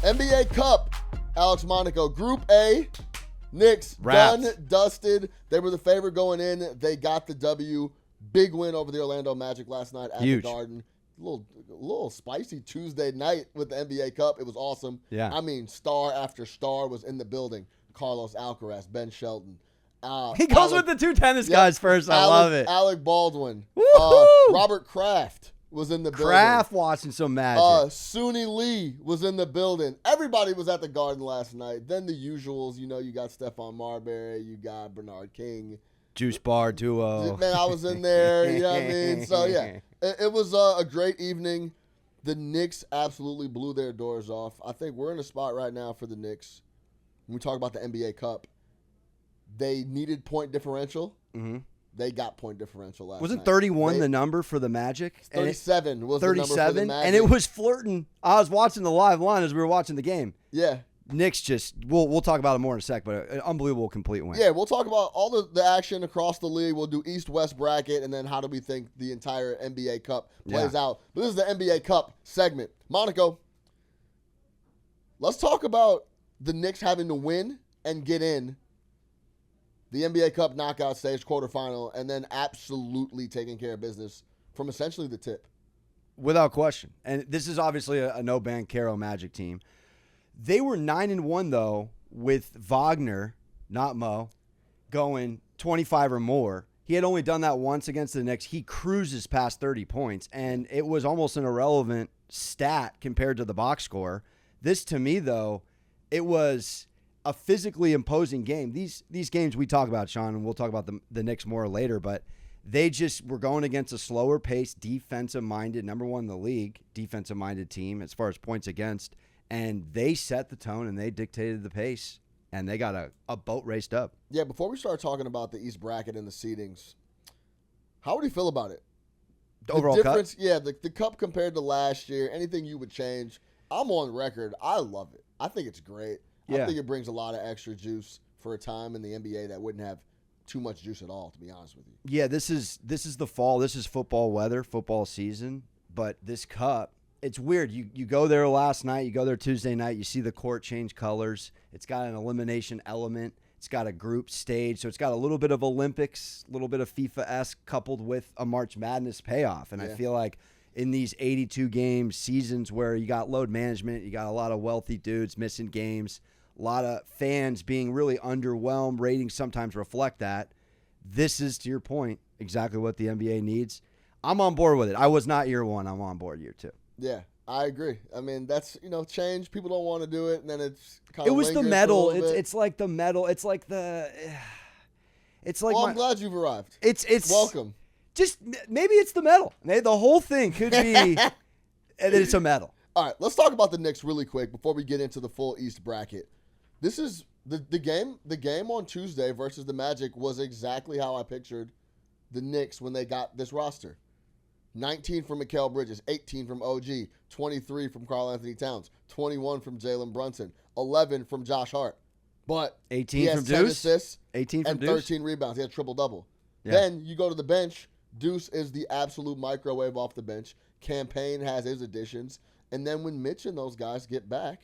NBA Cup, Alex Monaco. Group A, Knicks, Wrapped. done, dusted. They were the favorite going in. They got the W. Big win over the Orlando Magic last night at Huge. the Garden. A little spicy Tuesday night with the NBA Cup. It was awesome. Yeah. I mean, star after star was in the building. Carlos Alcaraz, Ben Shelton. He goes with the two tennis guys first. I love it. Alec Baldwin. Woo-hoo! Robert Kraft was in the building. Kraft watching some magic. Suni Lee was in the building. Everybody was at the Garden last night. Then the usuals, you got Stephon Marbury, you got Bernard King. Juice Bar Duo. Man, I was in there, you know what I mean? So, yeah, it was a great evening. The Knicks absolutely blew their doors off. I think we're in a spot right now for the Knicks. When we talk about the NBA Cup, they needed point differential. Mm-hmm. They got point differential last night. Wasn't 31 the number for the Magic? 37 was the number for the 37, Magic. and it was flirting. I was watching the live line as we were watching the game. Yeah. Knicks just, we'll talk about it more in a sec, but an unbelievable complete win. Yeah, we'll talk about all the action across the league. We'll do East-West bracket, and then how do we think the entire NBA Cup plays out. But this is the NBA Cup segment. Monaco, let's talk about the Knicks having to win and get in the NBA Cup knockout stage quarterfinal, and then absolutely taking care of business from essentially the tip. Without question. And this is obviously a no Banchero Magic team. They were 9-1 though, with Wagner, not Mo, going 25 or more. He had only done that once against the Knicks. He cruises past 30 points, and it was almost an irrelevant stat compared to the box score. This, to me, though, it was a physically imposing game. These games we talk about, Sean, and we'll talk about the Knicks more later, but they just were going against a slower pace, defensive-minded, number one in the league, defensive-minded team as far as points against. And they set the tone and they dictated the pace, and they got a boat raced up. Yeah, before we start talking about the East bracket and the seedings, how would you feel about it? The overall difference, cup? Yeah, the cup compared to last year, anything you would change? I'm on record. I love it. I think it's great. Yeah. I think it brings a lot of extra juice for a time in the NBA that wouldn't have too much juice at all, to be honest with you. Yeah, this is the fall. This is football weather, football season. But this cup, it's weird. You go there last night, you go there Tuesday night, you see the court change colors. It's got an elimination element. It's got a group stage. So it's got a little bit of Olympics, a little bit of FIFA-esque coupled with a March Madness payoff. And I feel like in these 82-game seasons where you got load management, you got a lot of wealthy dudes missing games, a lot of fans being really underwhelmed, ratings sometimes reflect that. This is, to your point, exactly what the NBA needs. I'm on board with it. I was not year one. I'm on board year two. Yeah, I agree. I mean, that's, change. People don't want to do it, and then it's kind of It was the medal. It's like the medal. It's like the Well, I'm glad you've arrived. It's welcome. Just maybe it's the medal. Maybe the whole thing could be and it's a medal. All right, let's talk about the Knicks really quick before we get into the full East bracket. This is the game. The game on Tuesday versus the Magic was exactly how I pictured the Knicks when they got this roster. 19 from Mikal Bridges, 18 from OG, 23 from Karl Anthony Towns, 21 from Jalen Brunson, 11 from Josh Hart. But 18 he has from 10 Deuce, assists 18 from and Deuce, 13 rebounds. He had triple-double. Yeah. Then you go to the bench. Deuce is the absolute microwave off the bench. Campaign has his additions. And then when Mitch and those guys get back,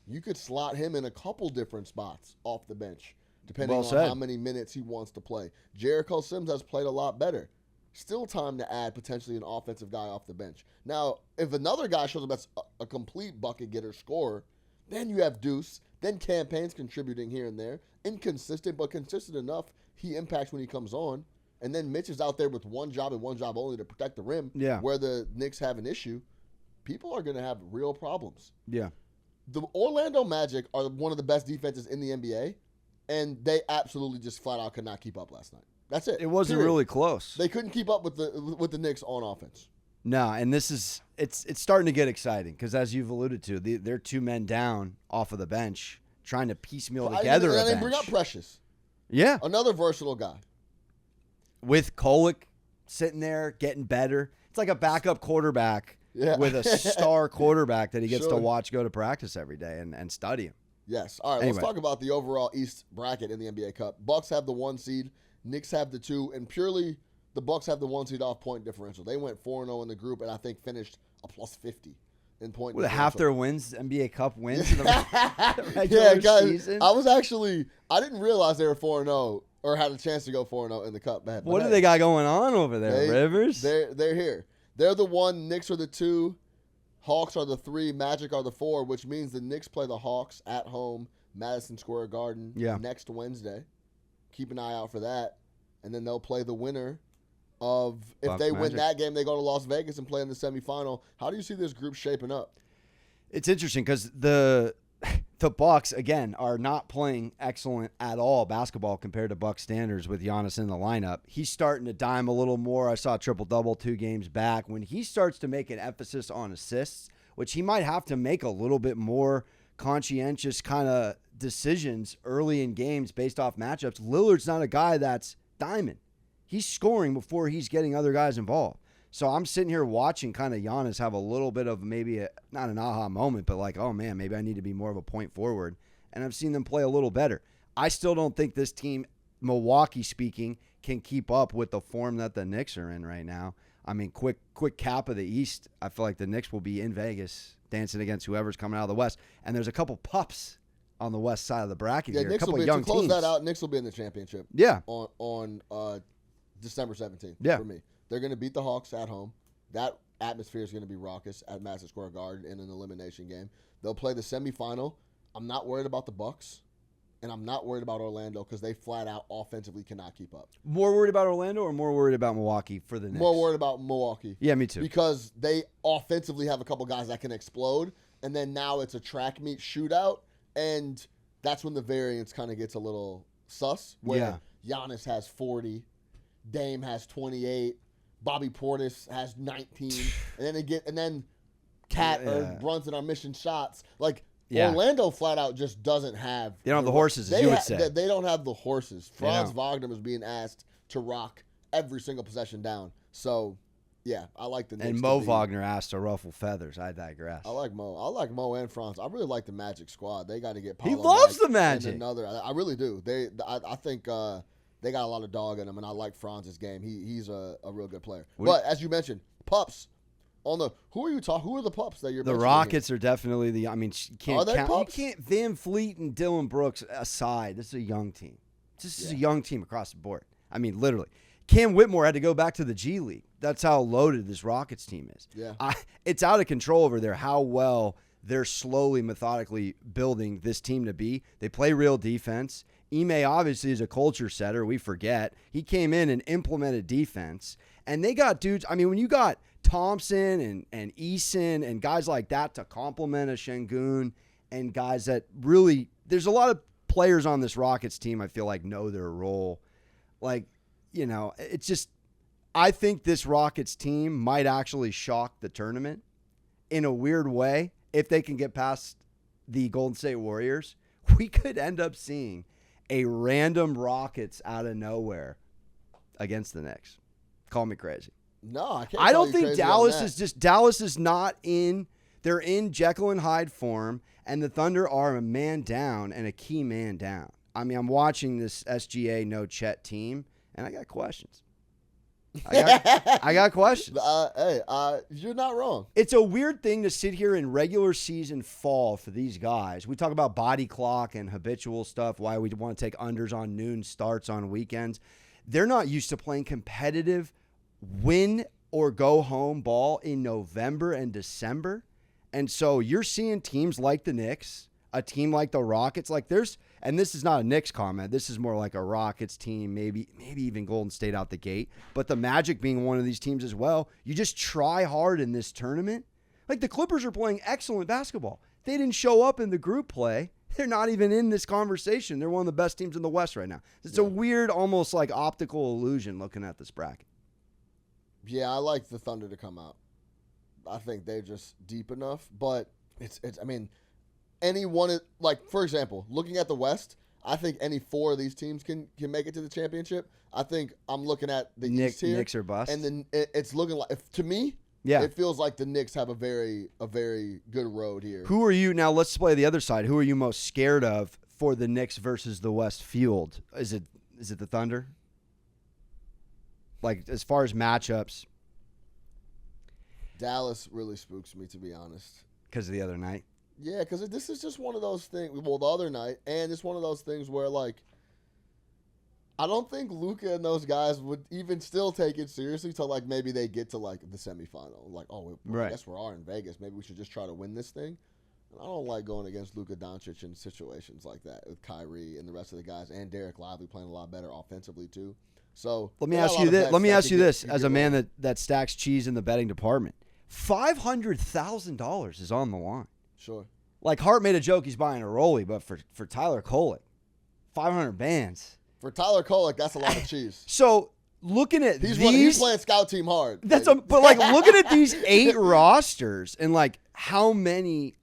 you could slot him in a couple different spots off the bench, depending on how many minutes he wants to play. Jericho Sims has played a lot better. Still time to add potentially an offensive guy off the bench. Now, if another guy shows up as a complete bucket getter scorer, then you have Deuce. Then Campaign's contributing here and there. Inconsistent, but consistent enough. He impacts when he comes on. And then Mitch is out there with one job and one job only to protect the rim. Yeah. Where the Knicks have an issue, people are going to have real problems. Yeah. The Orlando Magic are one of the best defenses in the NBA, and they absolutely just flat out could not keep up last night. That's it. It wasn't really close. They couldn't keep up with the Knicks on offense. No, and this is it's starting to get exciting because, as you've alluded to, they're two men down off of the bench trying to piecemeal together a bench. And they bring up Precious. Yeah. Another versatile guy. With Kolek sitting there getting better. It's like a backup quarterback with a star quarterback that he gets to watch go to practice every day and study him. Yes. All right, let's talk about the overall East bracket in the NBA Cup. Bucks have the 1 seed. Knicks have the 2, and purely the Bucks have the 1 seed off point differential. They went 4-0 in the group, and I think finished a plus 50 in point. With half their wins, NBA Cup wins in the regular Yeah, guys, season. I didn't realize they were 4-0 or had a chance to go 4-0 in the Cup. But What do they got going on over there, Rivers? They're here. They're the 1. Knicks are the 2. Hawks are the 3. Magic are the 4, which means the Knicks play the Hawks at home, Madison Square Garden, next Wednesday. Keep an eye out for that. And then they'll play the winner of, if they win that game, they go to Las Vegas and play in the semifinal. How do you see this group shaping up? It's interesting because the Bucks, again, are not playing excellent at all basketball compared to Bucks standards with Giannis in the lineup. He's starting to dime a little more. I saw a triple-double 2 games back. When he starts to make an emphasis on assists, which he might have to make a little bit more conscientious kind of decisions early in games based off matchups, Lillard's not a guy that's diming. He's scoring before he's getting other guys involved. So I'm sitting here watching kind of Giannis have a little bit of maybe not an aha moment, but like, oh man, maybe I need to be more of a point forward. And I've seen them play a little better. I still don't think this team, Milwaukee speaking, can keep up with the form that the Knicks are in right now. I mean, quick cap of the East. I feel like the Knicks will be in Vegas dancing against whoever's coming out of the West. And there's a couple pups on the West side of the bracket here. Knicks a couple will be, young to close teams. that out, Knicks will be in the championship. Yeah. On December 17th for me. They're going to beat the Hawks at home. That atmosphere is going to be raucous at Madison Square Garden in an elimination game. They'll play the semifinal. I'm not worried about the Bucks, and I'm not worried about Orlando because they flat out offensively cannot keep up. More worried about Orlando or more worried about Milwaukee for the Knicks? More worried about Milwaukee. Yeah, me too. Because they offensively have a couple guys that can explode, and then now it's a track meet shootout, and that's when the variance kind of gets a little sus, where Giannis has 40, Dame has 28, Bobby Portis has 19, and then Cat or Brunson are missing shots. Like Orlando flat out just doesn't have. They don't have the horses, as you would say. They don't have the horses. Franz Wagner was being asked to rock every single possession down. So, yeah, I like the Knicks. And Mo Wagner asked to ruffle feathers. I digress. I like Mo. I like Mo and Franz. I really like the Magic squad. They got to get Paolo. He loves back the Magic. I really do. I think they got a lot of dog in them, and I like Franz's game. He's a real good player. But as you mentioned, pups. Who are the pups that you're The mentioning Rockets here? are definitely you can't Are they count. pups? You can't Van Fleet and Dylan Brooks aside. This is a young team. This is a young team across the board. I mean, literally. Cam Whitmore had to go back to the G League. That's how loaded this Rockets team is. Yeah. It's out of control over there how well they're slowly, methodically building this team to be. They play real defense. Ime obviously is a culture setter. We forget. He came in and implemented defense. And they got dudes. I mean, when you got Thompson and Eason and guys like that to complement a Şengün and guys that really – there's a lot of players on this Rockets team I feel like know their role. Like, you know, it's just – I think this Rockets team might actually shock the tournament in a weird way. If they can get past the Golden State Warriors, we could end up seeing a random Rockets out of nowhere against the Knicks. Call me crazy. No, I can't. I don't think Dallas is not in. They're in Jekyll and Hyde form, and the Thunder are a man down and a key man down. I mean, I'm watching this SGA no Chet team, and I got questions. I got questions. You're not wrong. It's a weird thing to sit here in regular season fall for these guys. We talk about body clock and habitual stuff, why we want to take unders on noon starts on weekends. They're not used to playing competitive win or go home ball in November and December. And so you're seeing teams like the Knicks, a team like the Rockets, like and this is not a Knicks comment. This is more like a Rockets team, maybe even Golden State out the gate. But the Magic being one of these teams as well. You just try hard in this tournament. Like the Clippers are playing excellent basketball. They didn't show up in the group play. They're not even in this conversation. They're one of the best teams in the West right now. It's a weird, almost like optical illusion looking at this bracket. Yeah, I like the Thunder to come out. I think they're just deep enough. But it's I mean, anyone, like, for example, looking at the West, I think any four of these teams can make it to the championship. I think I'm looking at the East here. Knicks are bust. And then it's looking like, to me, it feels like the Knicks have a very good road here. Who are you, now let's play the other side. Who are you most scared of for the Knicks versus the West field? Is it the Thunder? Like, as far as matchups. Dallas really spooks me, to be honest. because of the other night. Yeah, because this is just one of those things. Well, the other night, and it's one of those things where, like, I don't think Luka and those guys would even still take it seriously till, like, maybe they get to, like, the semifinal. Like, I guess we are in Vegas. Maybe we should just try to win this thing. And I don't like going against Luka Doncic in situations like that with Kyrie and the rest of the guys, and Derek Lively playing a lot better offensively too. So let me ask you this: as a man that stacks cheese in the betting department, $500,000 is on the line. Sure. Like Hart made a joke, he's buying a Rollie, but for Tyler Kolek, 500 bands. For Tyler Kolek, that's a lot of cheese. So looking at he's playing scout team hard. But like looking at these 8 rosters and like how many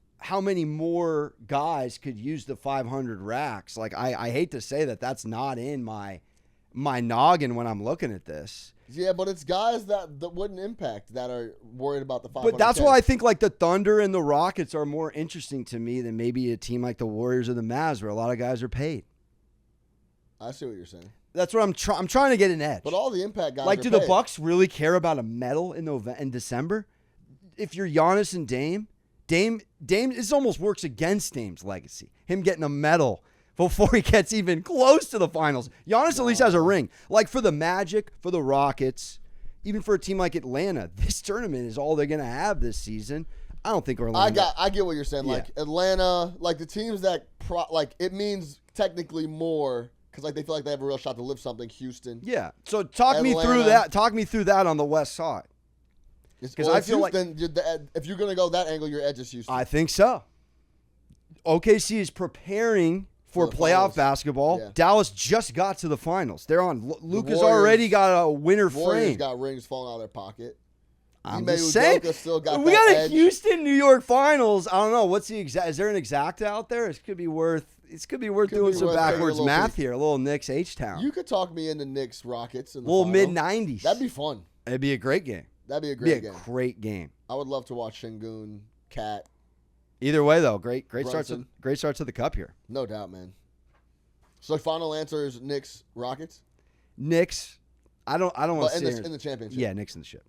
more guys could use the 500 racks? Like I hate to say that's not in my noggin when I'm looking at this. Yeah, but it's guys that wouldn't impact that are worried about the 500. But that's why I think like the Thunder and the Rockets are more interesting to me than maybe a team like the Warriors or the Mavs, where a lot of guys are paid. I see what you're saying. That's what I'm trying to get an edge. But all the impact guys like, are do paid. the Bucks really care about a medal in December? If you're Giannis and Dame, this almost works against Dame's legacy. Him getting a medal before he gets even close to the finals. Giannis at least has a ring. Like for the Magic, for the Rockets, even for a team like Atlanta, this tournament is all they're going to have this season. I don't think Orlando. I get what you're saying. Like Atlanta, like the teams that it means technically more because like they feel like they have a real shot to lift something. Houston. Yeah. So talk me through that on the West side. Because I feel Houston, like if you're going to go that angle, your edge is Houston. I think so. OKC is preparing for playoff finals. Basketball. Yeah. Dallas just got to the finals. They're on. Luka's already got a winner Warriors frame. Got rings falling out of their pocket. I'm just saying. Still got we got a edge. Houston, New York finals. I don't know what's the exact. Is there an exacta out there? It could be worth doing some backwards math here. A little Knicks H-Town. You could talk me into Knicks Rockets in the little final. mid-90s. That'd be fun. It'd be a great game. That'd be a great game. Great game. I would love to watch Şengün, Cat. Either way, though, great start to the cup here. No doubt, man. So final answer is Knicks Rockets. Knicks. I don't want to say in the championship. Yeah, Knicks in the ship.